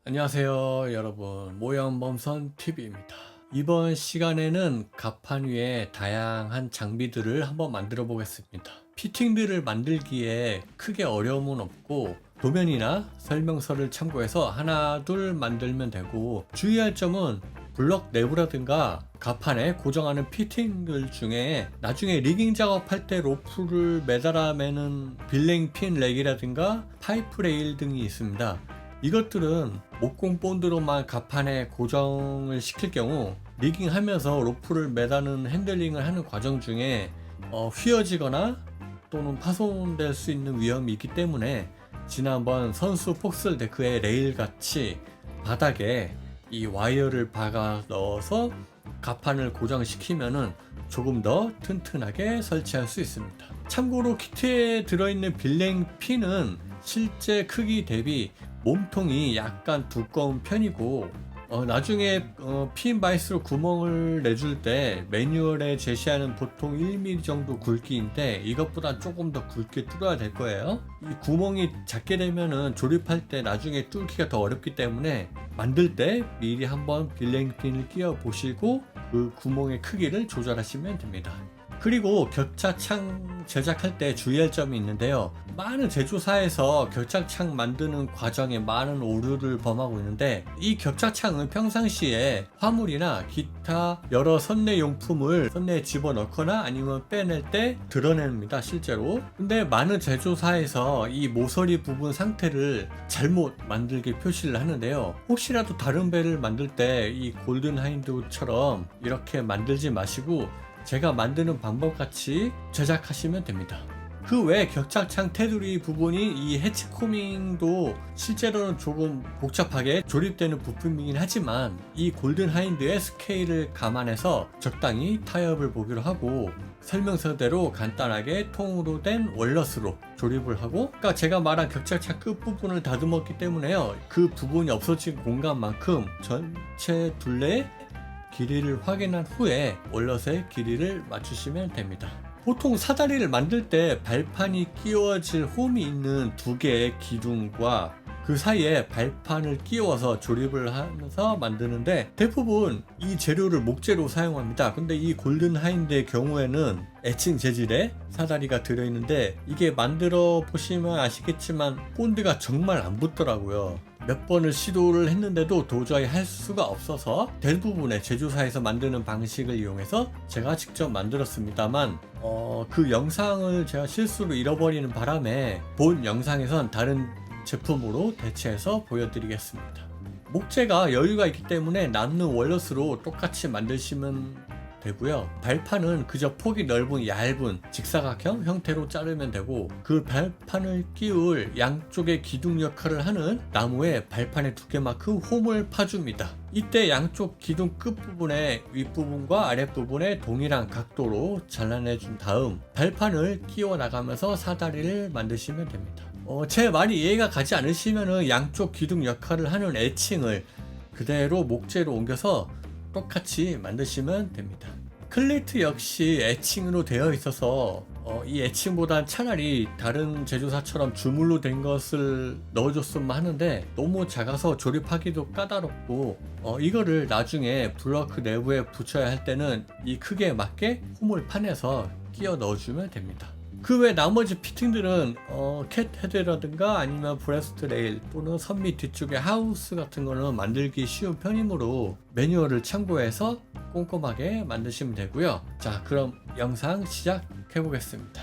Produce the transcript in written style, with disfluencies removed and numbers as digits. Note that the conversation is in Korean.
안녕하세요 여러분, 모형범선TV입니다. 이번 시간에는 갑판위에 다양한 장비들을 한번 만들어 보겠습니다. 피팅들을 만들기에 크게 어려움은 없고 도면이나 설명서를 참고해서 하나 둘 만들면 되고, 주의할 점은 블럭 내부라든가 갑판에 고정하는 피팅들 중에 나중에 리깅 작업할 때 로프를 매달아 매는 빌랭 핀 렉이라든가 파이프 레일 등이 있습니다. 이것들은 목공 본드로만 갑판에 고정을 시킬 경우 리깅 하면서 로프를 매다는 핸들링을 하는 과정 중에 휘어지거나 또는 파손될 수 있는 위험이 있기 때문에, 지난번 선수 폭슬 데크의 레일 같이 바닥에 이 와이어를 박아 넣어서 갑판을 고정시키면은 조금 더 튼튼하게 설치할 수 있습니다. 참고로 키트에 들어있는 빌랭 핀은 실제 크기 대비 몸통이 약간 두꺼운 편이고, 나중에 핀 바이스로 구멍을 내줄 때 매뉴얼에 제시하는 보통 1mm 정도 굵기인데 이것보다 조금 더 굵게 뚫어야 될 거예요. 이 구멍이 작게 되면은 조립할 때 나중에 뚫기가 더 어렵기 때문에 만들 때 미리 한번 빌랭 핀을 끼워 보시고 그 구멍의 크기를 조절하시면 됩니다. 그리고 격자창 제작할 때 주의할 점이 있는데요, 많은 제조사에서 격자창 만드는 과정에 많은 오류를 범하고 있는데, 이 격자창은 평상시에 화물이나 기타 여러 선내 용품을 선내에 집어넣거나 아니면 빼낼 때 드러냅니다 실제로. 근데 많은 제조사에서 이 모서리 부분 상태를 잘못 만들게 표시를 하는데요, 혹시라도 다른 배를 만들 때 이 골든하인드처럼 이렇게 만들지 마시고 제가 만드는 방법 같이 제작하시면 됩니다. 그 외에 격자창 테두리 부분이 이 해치 코밍도 실제로는 조금 복잡하게 조립되는 부품이긴 하지만, 이 골든하인드의 스케일을 감안해서 적당히 타협을 보기로 하고 설명서대로 간단하게 통으로 된 월넛으로 조립을 하고, 그러니까 제가 말한 격자창 끝부분을 다듬었기 때문에요, 그 부분이 없어진 공간만큼 전체 둘레 길이를 확인한 후에 월넛의 길이를 맞추시면 됩니다. 보통 사다리를 만들 때 발판이 끼워질 홈이 있는 두 개의 기둥과 그 사이에 발판을 끼워서 조립을 하면서 만드는데, 대부분 이 재료를 목재로 사용합니다. 근데 이 골든하인드의 경우에는 에칭 재질의 사다리가 들어있는데, 이게 만들어 보시면 아시겠지만 본드가 정말 안 붙더라고요. 몇 번을 시도를 했는데도 도저히 할 수가 없어서 대부분의 제조사에서 만드는 방식을 이용해서 제가 직접 만들었습니다만, 그 영상을 제가 실수로 잃어버리는 바람에 본 영상에선 다른 제품으로 대체해서 보여드리겠습니다. 목재가 여유가 있기 때문에 남는 월넛으로 똑같이 만드시면 되고요. 발판은 그저 폭이 넓은 얇은 직사각형 형태로 자르면 되고, 그 발판을 끼울 양쪽의 기둥 역할을 하는 나무에 발판의 두께만큼 홈을 파줍니다. 이때 양쪽 기둥 끝부분의 윗부분과 아랫부분에 동일한 각도로 잘라내준 다음 발판을 끼워 나가면서 사다리를 만드시면 됩니다. 제 말이 이해가 가지 않으시면 양쪽 기둥 역할을 하는 에칭을 그대로 목재로 옮겨서 똑같이 만드시면 됩니다. 클리트 역시 에칭으로 되어 있어서 이 에칭보단 차라리 다른 제조사처럼 주물로 된 것을 넣어줬으면 하는데, 너무 작아서 조립하기도 까다롭고 이거를 나중에 블럭 내부에 붙여야 할 때는 이 크기에 맞게 홈을 파내서 끼워 넣어주면 됩니다. 그 외 나머지 피팅들은 켓헤드라든가 아니면 브레스트 레일 또는 선미 뒤쪽의 하우스 같은 거는 만들기 쉬운 편이므로 매뉴얼을 참고해서 꼼꼼하게 만드시면 되고요. 자, 그럼 영상 시작해 보겠습니다.